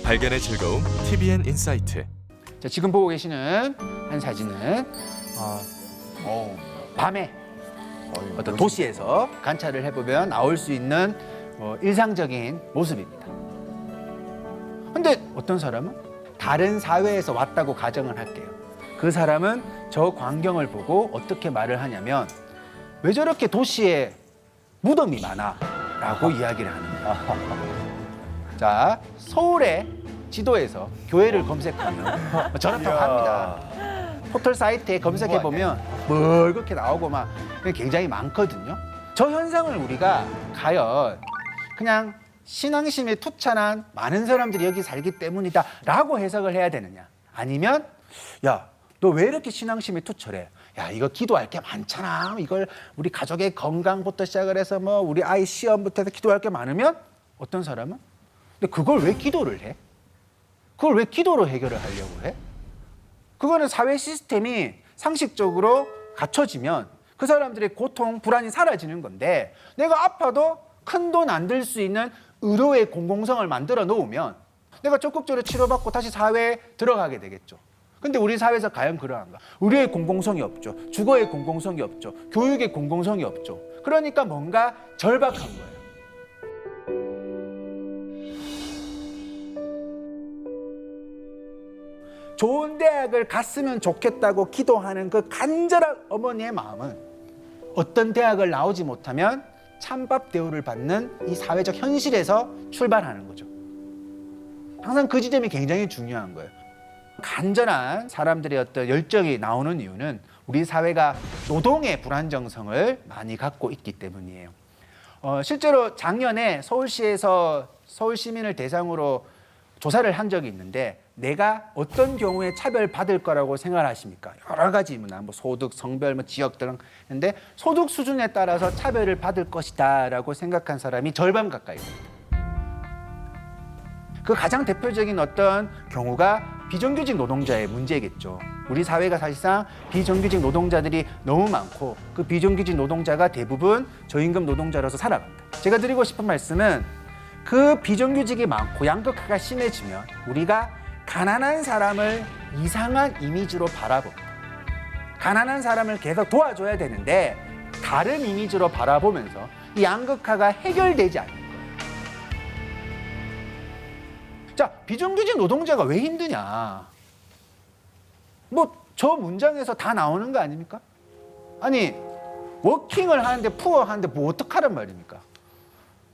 발견의 즐거움 TVN 인사이트. 자, 지금 보고 계시는 한 사진은 밤에 어떤 도시에서 관찰을 해보면 나올 수 있는 일상적인 모습입니다. 근데 어떤 사람은 다른 사회에서 왔다고 가정을 할게요. 그 사람은 저 광경을 보고 어떻게 말을 하냐면 왜 저렇게 도시에 무덤이 많아? 라고 이야기를 하는 거예요. 자, 서울의 지도에서 교회를 검색하면 저렇다고 합니다. 포털 사이트에 검색해보면 멀겋게 나오고 막 굉장히 많거든요. 저 현상을 우리가 과연 그냥 신앙심에 투철한 많은 사람들이 여기 살기 때문이다 라고 해석을 해야 되느냐, 아니면 야, 너 왜 이렇게 신앙심에 투철해? 야, 이거 기도할 게 많잖아. 이걸 우리 가족의 건강부터 시작을 해서 뭐 우리 아이 시험부터 해서 기도할 게 많으면 어떤 사람은 근데 그걸 왜 기도를 해? 그걸 왜 기도로 해결을 하려고 해? 그거는 사회 시스템이 상식적으로 갖춰지면 그 사람들의 고통, 불안이 사라지는 건데, 내가 아파도 큰 돈 안 들 수 있는 의료의 공공성을 만들어 놓으면 내가 적극적으로 치료받고 다시 사회에 들어가게 되겠죠. 근데 우리 사회에서 과연 그러한가? 의료의 공공성이 없죠. 주거의 공공성이 없죠. 교육의 공공성이 없죠. 그러니까 뭔가 절박한 거예요. 좋은 대학을 갔으면 좋겠다고 기도하는 그 간절한 어머니의 마음은 어떤 대학을 나오지 못하면 찬밥 대우를 받는 이 사회적 현실에서 출발하는 거죠. 항상 그 지점이 굉장히 중요한 거예요. 간절한 사람들의 어떤 열정이 나오는 이유는 우리 사회가 노동의 불안정성을 많이 갖고 있기 때문이에요. 실제로 작년에 서울시에서 서울 시민을 대상으로 조사를 한 적이 있는데, 내가 어떤 경우에 차별받을 거라고 생각을 하십니까? 여러 가지 뭐 소득, 성별, 지역 등 했는데 소득 수준에 따라서 차별을 받을 것이다 라고 생각한 사람이 절반 가까이 됩니다. 그 가장 대표적인 어떤 경우가 비정규직 노동자의 문제겠죠. 우리 사회가 사실상 비정규직 노동자들이 너무 많고 그 비정규직 노동자가 대부분 저임금 노동자로서 살아간다. 제가 드리고 싶은 말씀은 그 비정규직이 많고 양극화가 심해지면 우리가 가난한 사람을 이상한 이미지로 바라봅니다. 가난한 사람을 계속 도와줘야 되는데 다른 이미지로 바라보면서 이 양극화가 해결되지 않는 거예요. 자, 비정규직 노동자가 왜 힘드냐? 저 문장에서 다 나오는 거 아닙니까? 아니, 워킹을 하는데 푸어 하는데 어떡하란 말입니까?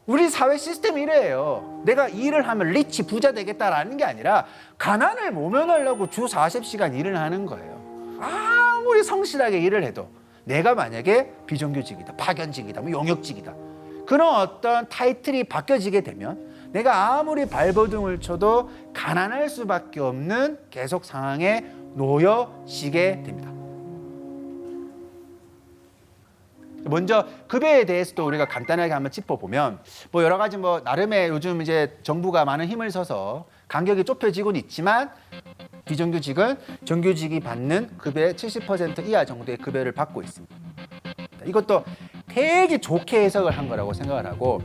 우리 사회 시스템이 이래요. 내가 일을 하면 리치 부자 되겠다라는 게 아니라 가난을 모면하려고 주 40시간 일을 하는 거예요. 아무리 성실하게 일을 해도 내가 만약에 비정규직이다, 파견직이다, 용역직이다, 그런 어떤 타이틀이 바뀌어지게 되면 내가 아무리 발버둥을 쳐도 가난할 수밖에 없는 계속 상황에 놓여지게 됩니다. 먼저 급여에 대해서도 우리가 간단하게 한번 짚어보면 여러 가지 나름의 요즘 이제 정부가 많은 힘을 써서 간격이 좁혀지고는 있지만 비정규직은 정규직이 받는 급여의 70% 이하 정도의 급여를 받고 있습니다. 이것도 되게 좋게 해석을 한 거라고 생각을 하고,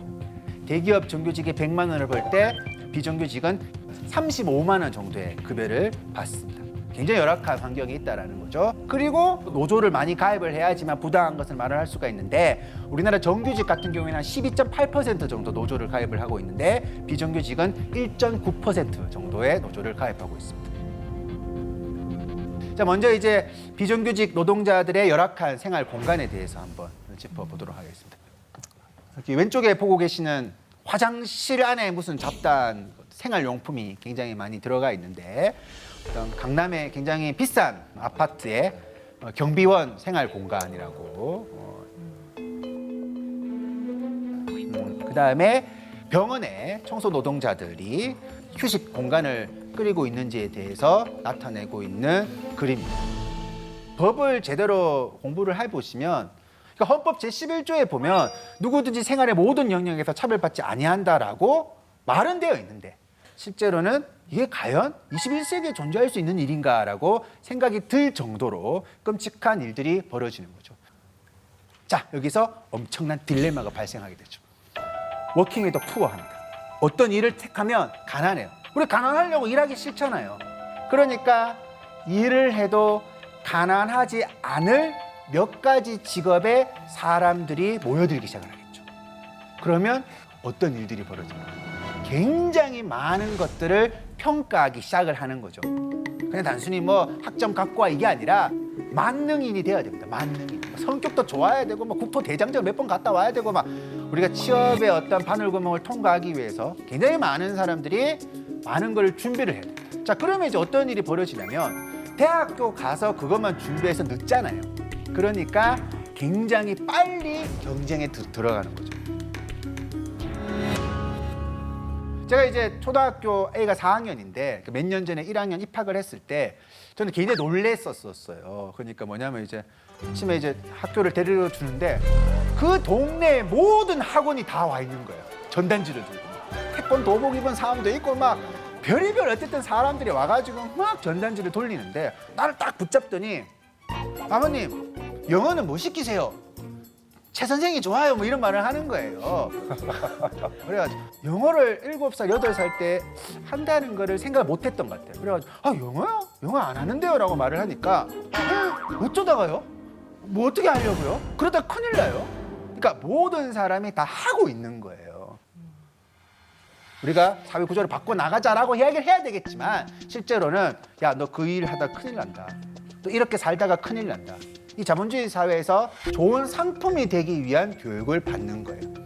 대기업 정규직이 100만 원을 벌 때 비정규직은 35만 원 정도의 급여를 받습니다. 굉장히 열악한 환경이 있다는 거죠. 그리고 노조를 많이 가입을 해야지만 부당한 것을 말을 할 수가 있는데, 우리나라 정규직 같은 경우에는 한 12.8% 정도 노조를 가입을 하고 있는데 비정규직은 1.9% 정도의 노조를 가입하고 있습니다. 자, 먼저 이제 비정규직 노동자들의 열악한 생활 공간에 대해서 한번 짚어보도록 하겠습니다. 여기 왼쪽에 보고 계시는 화장실 안에 무슨 잡다한 생활용품이 굉장히 많이 들어가 있는데, 어떤 강남의 굉장히 비싼 아파트의 경비원 생활 공간이라고, 그다음에 병원에 청소 노동자들이 휴식 공간을 꾸리고 있는지에 대해서 나타내고 있는 그림입니다. 법을 제대로 공부를 해보시면, 그러니까 헌법 제11조에 보면 누구든지 생활의 모든 영역에서 차별받지 아니한다라고 말은 되어 있는데, 실제로는 이게 과연 21세기에 존재할 수 있는 일인가라고 생각이 들 정도로 끔찍한 일들이 벌어지는 거죠. 자, 여기서 엄청난 딜레마가 발생하게 되죠. 워킹 웨더 푸어합니다. 어떤 일을 택하면 가난해요. 우리 가난하려고 일하기 싫잖아요. 그러니까 일을 해도 가난하지 않을 몇 가지 직업의 사람들이 모여들기 시작을 하겠죠. 그러면 어떤 일들이 벌어집니까? 굉장히 많은 것들을 평가하기 시작을 하는 거죠. 그냥 단순히 뭐 학점 갖고와 이게 아니라 만능인이 돼야 됩니다. 만능인. 성격도 좋아야 되고 뭐 국토 대장정 몇 번 갔다 와야 되고 막 우리가 취업의 어떤 바늘구멍을 통과하기 위해서 굉장히 많은 사람들이 많은 걸 준비를 해야 됩니다. 자, 그러면 이제 어떤 일이 벌어지냐면 대학교 가서 그것만 준비해서 늦잖아요. 그러니까 굉장히 빨리 경쟁에 들어가는 거죠. 제가 이제 초등학교 A가 4학년인데 몇 년 전에 1학년 입학을 했을 때 저는 굉장히 놀랬었어요. 그러니까 뭐냐면 이제 아침에 이제 학교를 데리러 주는데 그 동네의 모든 학원이 다 와 있는 거예요. 전단지를 들고 태권도복 입은 사람도 있고 막 별의별 어쨌든 사람들이 와가지고 막 전단지를 돌리는데 나를 딱 붙잡더니 아버님 영어는 뭐 시키세요? 최 선생이 좋아요 뭐 이런 말을 하는 거예요. 그래가지고 영어를 7살, 8살 때 한다는 거를 생각을 못 했던 것 같아요. 그래가지고 아 영어요? 영어 안 하는데요? 라고 말을 하니까 어쩌다가요? 뭐 어떻게 하려고요? 그러다 큰일 나요. 그러니까 모든 사람이 다 하고 있는 거예요. 우리가 사회 구조를 바꿔나가자라고 이야기를 해야 되겠지만 실제로는 야 너 그 일 하다 큰일 난다. 또 이렇게 살다가 큰일 난다. 이 자본주의 사회에서 좋은 상품이 되기 위한 교육을 받는 거예요.